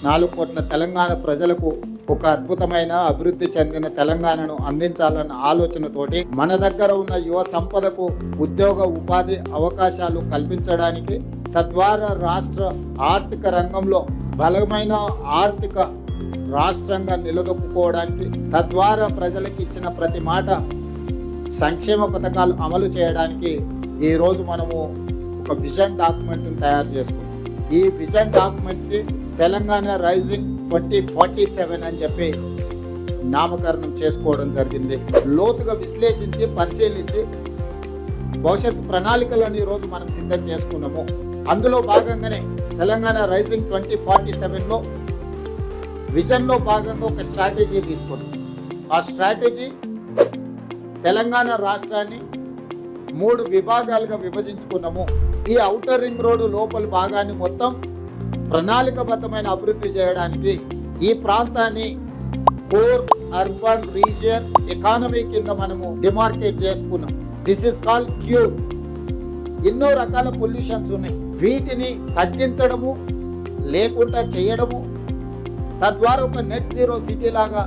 4 కోట్ల తెలంగాణ ప్రజలకు ఒక అద్భుతమైన అభివృద్ధి చెందిన తెలంగాణను అందించాలన్న ఆలోచనతోటి మన దగ్గర ఉన్న యువ సంపదకు ఉద్యోగ ఉపాధి అవకాశాలు కల్పించడానికి, తద్వారా రాష్ట్ర ఆర్థిక రంగంలో బలమైన ఆర్థిక రాష్ట్రంగా నిలదొక్కుకోవడానికి, తద్వారా ప్రజలకు ఇచ్చిన ప్రతి మాట సంక్షేమ పథకాలు అమలు చేయడానికి ఈరోజు మనము ఒక విజన్ డాక్యుమెంట్ని తయారు చేసుకున్నాం. ఈ విజన్ డాక్యుమెంట్కి తెలంగాణ రైజింగ్ 2047 అని చెప్పి నామకరణం చేసుకోవడం జరిగింది. లోతుగా విశ్లేషించి పరిశీలించి భవిష్యత్ ప్రణాళికలను ఈరోజు మనం సిద్ధం చేసుకున్నాము. అందులో భాగంగానే తెలంగాణ రైజింగ్ 2047లో విజన్లో భాగంగా ఒక స్ట్రాటజీ తీసుకున్నాం. ఆ స్ట్రాటజీ తెలంగాణ రాష్ట్రాన్ని 3 విభాగాలుగా విభజించుకున్నాము. ఈ ఔటర్ రింగ్ రోడ్డు లోపల భాగాన్ని మొత్తం ప్రణాళికబద్ధమైన అభివృద్ధి చేయడానికి ఈ ప్రాంతాన్ని కోర్ అర్బన్ రీజియన్ ఎకానమీ కింద మనము డిమార్కేట్ చేసుకున్నాం. This is called cure. ఎన్నో రకాల పొల్యూషన్స్ ఉన్నాయి. వీటిని తగ్గించడము లేకుండా చేయడము, తద్వారా ఒక నెట్ జీరో సిటీ లాగా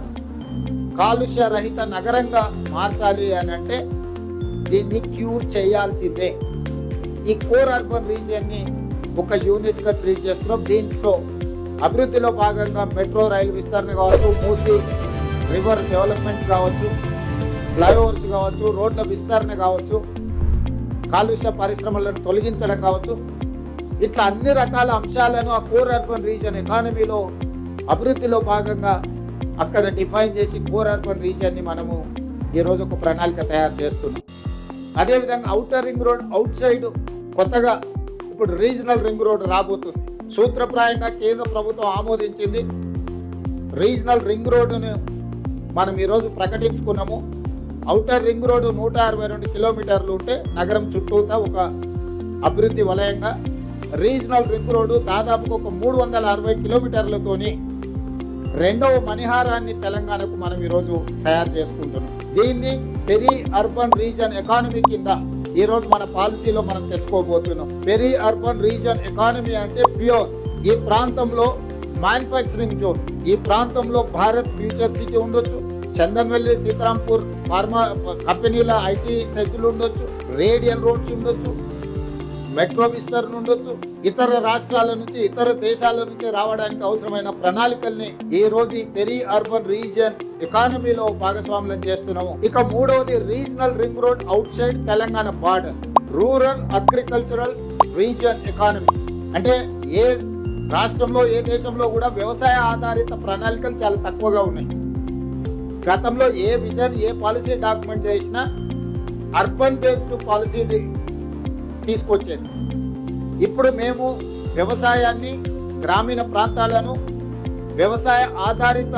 కాలుష్య రహిత నగరంగా మార్చాలి అని అంటే దీన్ని క్యూర్ చేయాల్సిందే. ఈ కోర్ అర్బన్ రీజియన్ ని ఒక యూనిట్ గా ట్రీట్ చేస్తున్నాం. దీంట్లో అభివృద్ధిలో భాగంగా మెట్రో రైలు విస్తరణ కావచ్చు, మూసీ రివర్ డెవలప్మెంట్ కావచ్చు, ఫ్లైఓవర్స్ కావచ్చు, రోడ్ల విస్తరణ కావచ్చు, కాలుష్య పరిశ్రమలను తొలగించడం కావచ్చు, ఇట్లా అన్ని రకాల అంశాలను ఆ కోర్ అర్బన్ రీజియన్ ఎకానమీలో అభివృద్ధిలో భాగంగా అక్కడ డిఫైన్ చేసి కోర్ అర్బన్ రీజియన్ ని మనము ఈరోజు ఒక ప్రణాళిక తయారు చేస్తున్నాం. అదేవిధంగా outer ring road out side కొత్తగా ఇప్పుడు రీజనల్ రింగ్ రోడ్ రాబోతుంది. సూత్రప్రాయంగా కేంద్ర ప్రభుత్వం ఆమోదించింది. రీజనల్ రింగ్ రోడ్డును మనం ఈరోజు ప్రకటించుకున్నాము. ఔటర్ రింగ్ రోడ్డు 162 కిలోమీటర్లు ఉంటే నగరం చుట్టూతా ఒక అభివృద్ధి వలయంగా, రీజనల్ రింగ్ రోడ్డు దాదాపుగా ఒక 360 కిలోమీటర్లతోని 2వ మణిహారాన్ని తెలంగాణకు మనం ఈరోజు తయారు చేసుకుంటున్నాం. దీన్ని పెరి అర్బన్ రీజన్ ఎకానమీ కింద ఈరోజు మన పాలసీలో మనం తెచ్చుకోబోతున్నాం. పెరి అర్బన్ రీజన్ ఎకానమీ అంటే ప్యూర్. ఈ ప్రాంతంలో మ్యానుఫ్యాక్చరింగ్ జోన్, ఈ ప్రాంతంలో భారత్ ఫ్యూచర్ సిటీ ఉండొచ్చు, చందన్వెల్లి సీతారాంపూర్ ఫార్మా కంపెనీల ఐటీ సెట్లు ఉండొచ్చు, రేడియల్ రోడ్స్ ఉండొచ్చు, మెట్రో విస్తరణ ఉండొచ్చు, ఇతర రాష్ట్రాల నుంచి ఇతర దేశాల నుంచి రావడానికి అవసరమైన ప్రణాళికల్ని ఈ రోజు ఈ పెరి అర్బన్ రీజియన్ ఎకానమీలో భాగస్వామ్యం చేస్తున్నాము. ఇక 3వది regional ring road outside Telangana border, rural agricultural region economy. అంటే ఏ రాష్ట్రంలో ఏ దేశంలో కూడా వ్యవసాయ ఆధారిత ప్రణాళికలు చాలా తక్కువగా ఉన్నాయి. గతంలో ఏ విజన్ ఏ పాలసీ డాక్యుమెంట్ చేసినా అర్బన్ బేస్డ్ పాలసీ తీసుకొచ్చేది. ఇప్పుడు మేము వ్యవసాయాన్ని, గ్రామీణ ప్రాంతాలను, వ్యవసాయ ఆధారిత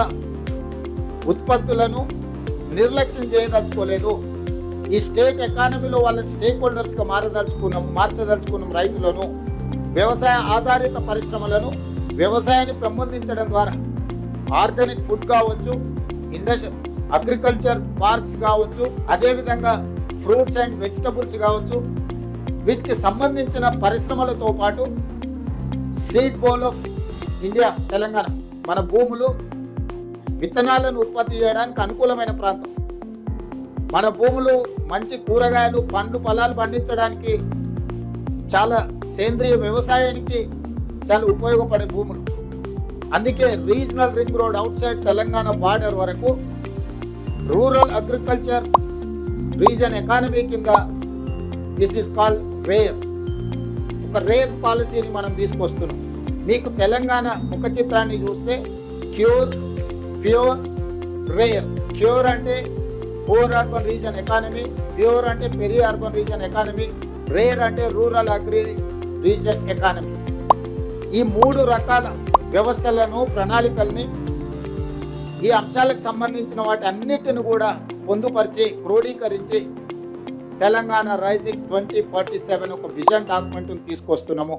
ఉత్పత్తులను నిర్లక్ష్యం చేయదలుచుకోలేదు. ఈ స్టేట్ ఎకానమీలో వాళ్ళ స్టేక్ హోల్డర్స్ గా మార్చదలుచుకున్నాం. రైతులను, వ్యవసాయ ఆధారిత పరిశ్రమలను, వ్యవసాయాన్ని పెంపొందించడం ద్వారా ఆర్గానిక్ ఫుడ్ కావచ్చు, అగ్రికల్చర్ పార్క్స్ కావచ్చు, అదేవిధంగా ఫ్రూట్స్ అండ్ వెజిటబుల్స్ కావచ్చు, వీటికి సంబంధించిన పరిశ్రమలతో పాటు seed bowl of India Telangana, మన భూములు విత్తనాలను ఉత్పత్తి చేయడానికి అనుకూలమైన ప్రాంతం. మన భూములు మంచి కూరగాయలు, పండ్లు, ఫలాలు పండించడానికి చాలా సేంద్రియ వ్యవసాయానికి చాలా ఉపయోగపడే భూములు. అందుకే regional ring road outside Telangana border వరకు రూరల్ అగ్రికల్చర్ రీజన్ ఎకానమీ కింద దిస్ ఇస్ కాల్డ్ రేర్. ఒక రేర్ పాలసీని మనం తీసుకొస్తున్నాం. మీకు తెలంగాణ ముఖ చిత్రాన్ని చూస్తే క్యూర్, ప్యూర్, రేర్. క్యూర్ అంటే core urban region economy, PURE అంటే peri urban region economy, RARE అంటే రూరల్ అగ్రి రీజన్ ఎకానమీ. ఈ 3 రకాల వ్యవస్థలను, ప్రణాళికల్ని, ఈ అంశాలకు సంబంధించిన వాటి అన్నిటిని కూడా పొందుపరిచి క్రోడీకరించి తెలంగాణ రైజింగ్ 2047 ఒక విజన్ డాక్యుమెంట్ తీసుకొస్తున్నాము.